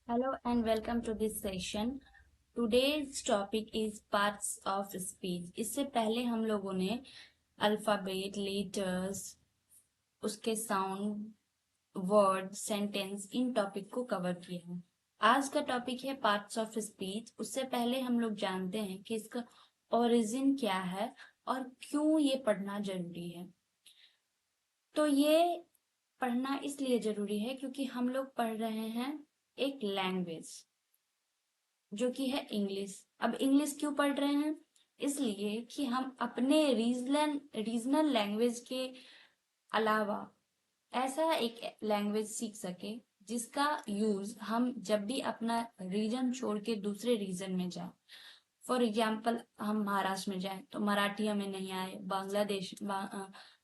Hello and welcome to this session. Today's topic is parts of speech. इससे पहले हम लोगों ने अल्फाबेट, लेटर्स, उसके sound, word, sentence in topic को कवर किया है। आज का टॉपिक है पार्ट्स ऑफ स्पीच। उससे पहले हम लोग जानते हैं कि इसका ओरिजिन क्या है और क्यों ये पढ़ना जरूरी है। तो ये पढ़ना इसलिए जरूरी है क्योंकि हम लोग पढ़ रहे हैं एक लैंग्वेज जो कि है इंग्लिश। अब इंग्लिश क्यों पढ़ रहे हैं? इसलिए कि हम अपने रीजनल लैंग्वेज के अलावा ऐसा एक लैंग्वेज सीख सके जिसका यूज हम जब भी अपना रीजन छोड़ के दूसरे रीजन में जाए। फॉर एग्जाम्पल, हम महाराष्ट्र में जाएं तो मराठी हमें नहीं आए,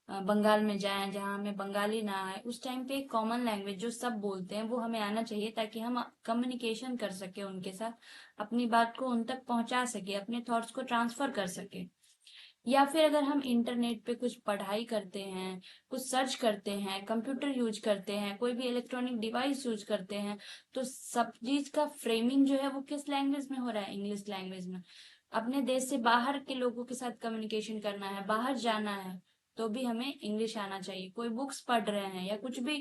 बंगाल में जाएं जहां हमें बंगाली ना आए, उस टाइम पे एक कॉमन लैंग्वेज जो सब बोलते हैं वो हमें आना चाहिए ताकि हम कम्युनिकेशन कर सके उनके साथ, अपनी बात को उन तक पहुंचा सके, अपने थॉट्स को ट्रांसफर कर सके। या फिर अगर हम इंटरनेट पे कुछ पढ़ाई करते हैं, कुछ सर्च करते हैं, कंप्यूटर यूज करते हैं, कोई भी इलेक्ट्रॉनिक डिवाइस यूज करते हैं, तो सब चीज का फ्रेमिंग जो है वो किस लैंग्वेज में हो रहा है? इंग्लिश लैंग्वेज में। अपने देश से बाहर के लोगों के साथ कम्युनिकेशन करना है, बाहर जाना है, तो भी हमें इंग्लिश आना चाहिए। कोई बुक्स पढ़ रहे हैं या कुछ भी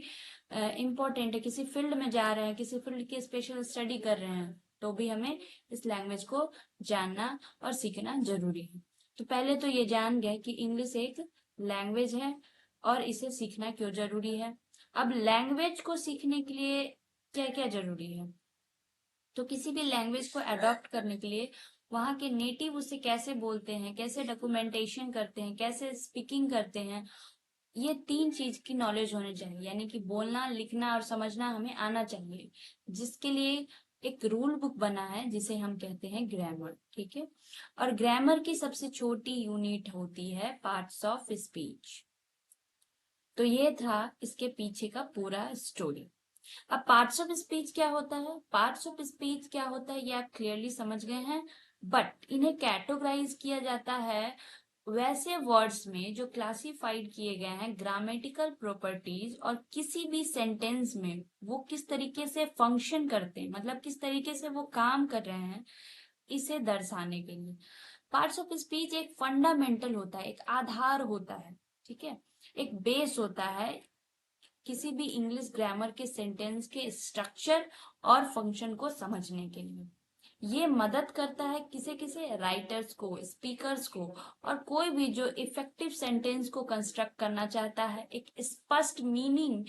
इम्पोर्टेंट है, किसी फील्ड में जा रहे हैं, किसी फील्ड की स्पेशल स्टडी कर रहे हैं, तो भी हमें इस लैंग्वेज को जानना और सीखना जरूरी है। तो पहले तो ये जान गए कि इंग्लिश एक लैंग्वेज है और इसे सीखना क्यों जरूरी है। अब लैंग्वेज को सीखने के लिए क्या क्या जरूरी है? तो किसी भी लैंग्वेज को अडॉप्ट करने के लिए वहां के नेटिव उसे कैसे बोलते हैं, कैसे डॉक्यूमेंटेशन करते हैं, कैसे स्पीकिंग करते हैं, ये तीन चीज की नॉलेज होनी चाहिए। यानी कि बोलना, लिखना और समझना हमें आना चाहिए, जिसके लिए एक रूल बुक बना है जिसे हम कहते हैं ग्रामर। ठीक है। और ग्रामर की सबसे छोटी यूनिट होती है पार्ट्स ऑफ स्पीच। तो ये था इसके पीछे का पूरा स्टोरी। अब पार्ट्स ऑफ स्पीच क्या होता है? पार्ट्स ऑफ स्पीच क्या होता है ये आप क्लियरली समझ गए हैं। बट इन्हें कैटेगराइज किया जाता है वैसे वर्ड्स में जो क्लासिफाइड किए गए हैं ग्रामेटिकल प्रॉपर्टीज और किसी भी सेंटेंस में वो किस तरीके से फंक्शन करते हैं, मतलब किस तरीके से वो काम कर रहे हैं, इसे दर्शाने के लिए। पार्ट्स ऑफ स्पीच एक फंडामेंटल होता है, एक आधार होता है, ठीक है, एक बेस होता है किसी भी इंग्लिश ग्रामर के सेंटेंस के स्ट्रक्चर और फंक्शन को समझने के लिए। ये मदद करता है किसे किसे? राइटर्स को, स्पीकर्स को, और कोई भी जो इफेक्टिव सेंटेंस को कंस्ट्रक्ट करना चाहता है, एक स्पष्ट मीनिंग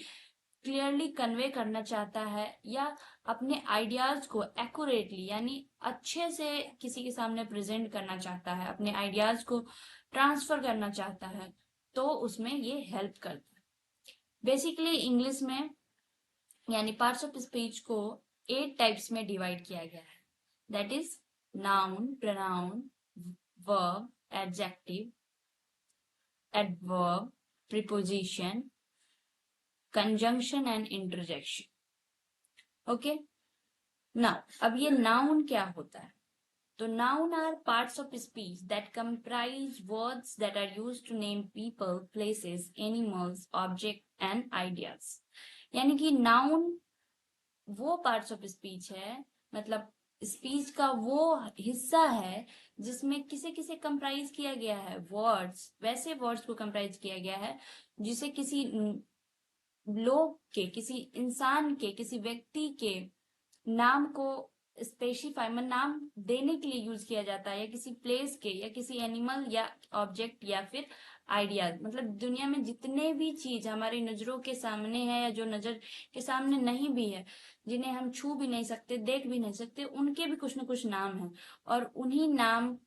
क्लियरली कन्वे करना चाहता है, या अपने आइडियाज को एक्यूरेटली यानी अच्छे से किसी के सामने प्रेजेंट करना चाहता है, अपने आइडियाज को ट्रांसफर करना चाहता है, तो उसमें ये हेल्प करता है। बेसिकली इंग्लिश में यानी पार्ट्स ऑफ स्पीच को 8 टाइप्स में डिवाइड किया गया है। That is noun, pronoun, verb, adjective, adverb, preposition, conjunction and interjection. Okay. Now अब ये नाउन क्या होता है? तो noun are parts of speech that comprise words that are used to name people, places, animals, objects and ideas। यानी कि noun वो parts of speech है, मतलब स्पीच का वो हिस्सा है जिसमें किसे किसे कंप्राइज किया गया है? वर्ड्स, वैसे वर्ड्स को कंप्राइज किया गया है जिसे किसी लोग के, किसी इंसान के, किसी व्यक्ति के नाम को स्पेसिफाई मतलब नाम देने के लिए यूज किया जाता है, या किसी प्लेस के, या किसी एनिमल या ऑब्जेक्ट, या फिर आइडियाज। मतलब दुनिया में जितने भी चीज हमारी नजरों के सामने है या जो नजर के सामने नहीं भी है, जिन्हें हम छू भी नहीं सकते, देख भी नहीं सकते, उनके भी कुछ न कुछ नाम है। और उन्हीं नाम,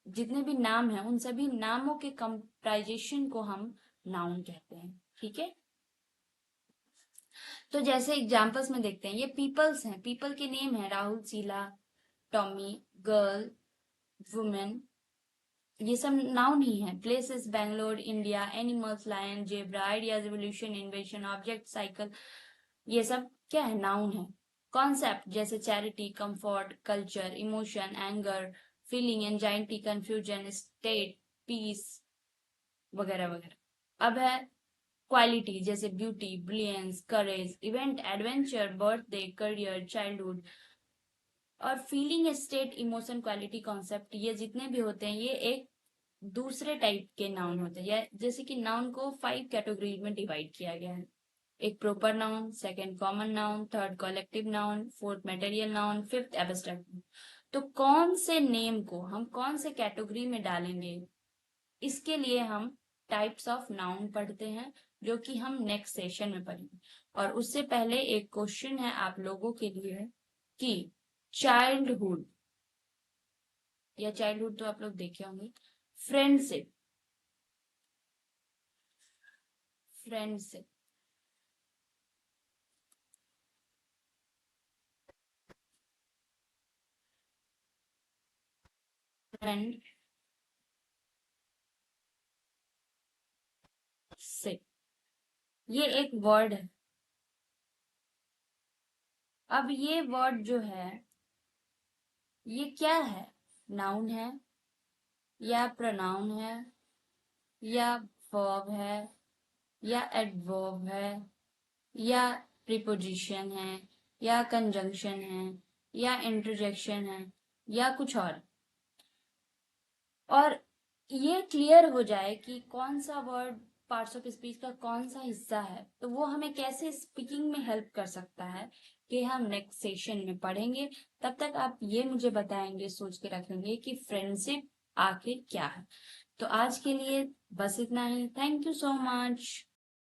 जितने भी नाम है, उन सभी नामों के कंप्राइजेशन को हम नाउन कहते हैं। ठीक है। तो जैसे एग्जांपल्स में देखते हैं, ये पीपल्स हैं, पीपल के नेम है Rahul, Sheela, Tommy, girl, women, ये सब नाउन ही है। Places Bangalore, India, animals lion, zebra, ideas, evolution, invention, object, cycle, ये सब क्या है? नाउन है। कॉन्सेप्ट जैसे charity, comfort, culture, emotion, anger, feeling, anxiety, confusion, state, peace, वगैरह वगैरह। अब है क्वालिटी जैसे beauty, brilliance, courage, event, adventure, birthday, career, childhood और feeling state, emotion, quality, concept, ये जितने भी होते हैं ये एक दूसरे टाइप के नाउन होते हैं। या जैसे कि नाउन को 5 कैटेगरी में डिवाइड किया गया है। एक proper noun, second common noun, third collective noun, fourth material noun, fifth abstract. तो कौन से नेम को हम कौन से कैटेगरी में डालेंगे, इसके लिए हम टाइप्स ऑफ नाउन पढ़ते हैं, जो कि हम नेक्स्ट सेशन में पढ़ेंगे। और उससे पहले एक क्वेश्चन है आप लोगों के लिए कि चाइल्डहुड, या चाइल्डहुड तो आप लोग देखे होंगे, फ्रेंडशिप, फ्रेंडशिप, फ्रेंडशिप, ये एक वर्ड है। अब ये वर्ड जो है ये क्या है, नाउन है या प्रोनाउन है या वर्ब है या एडवर्ब है या प्रीपोजिशन है या कंजंक्शन है या इंटरजेक्शन है या कुछ और ये क्लियर हो जाए कि कौन सा वर्ड पार्ट्स ऑफ स्पीच का कौन सा हिस्सा है, तो वो हमें कैसे स्पीकिंग में हेल्प कर सकता है कि हम नेक्स्ट सेशन में पढ़ेंगे। तब तक आप ये मुझे बताएंगे, सोच के रखेंगे कि फ्रेंडशिप आखिर क्या है। तो आज के लिए बस इतना ही। Thank you so much.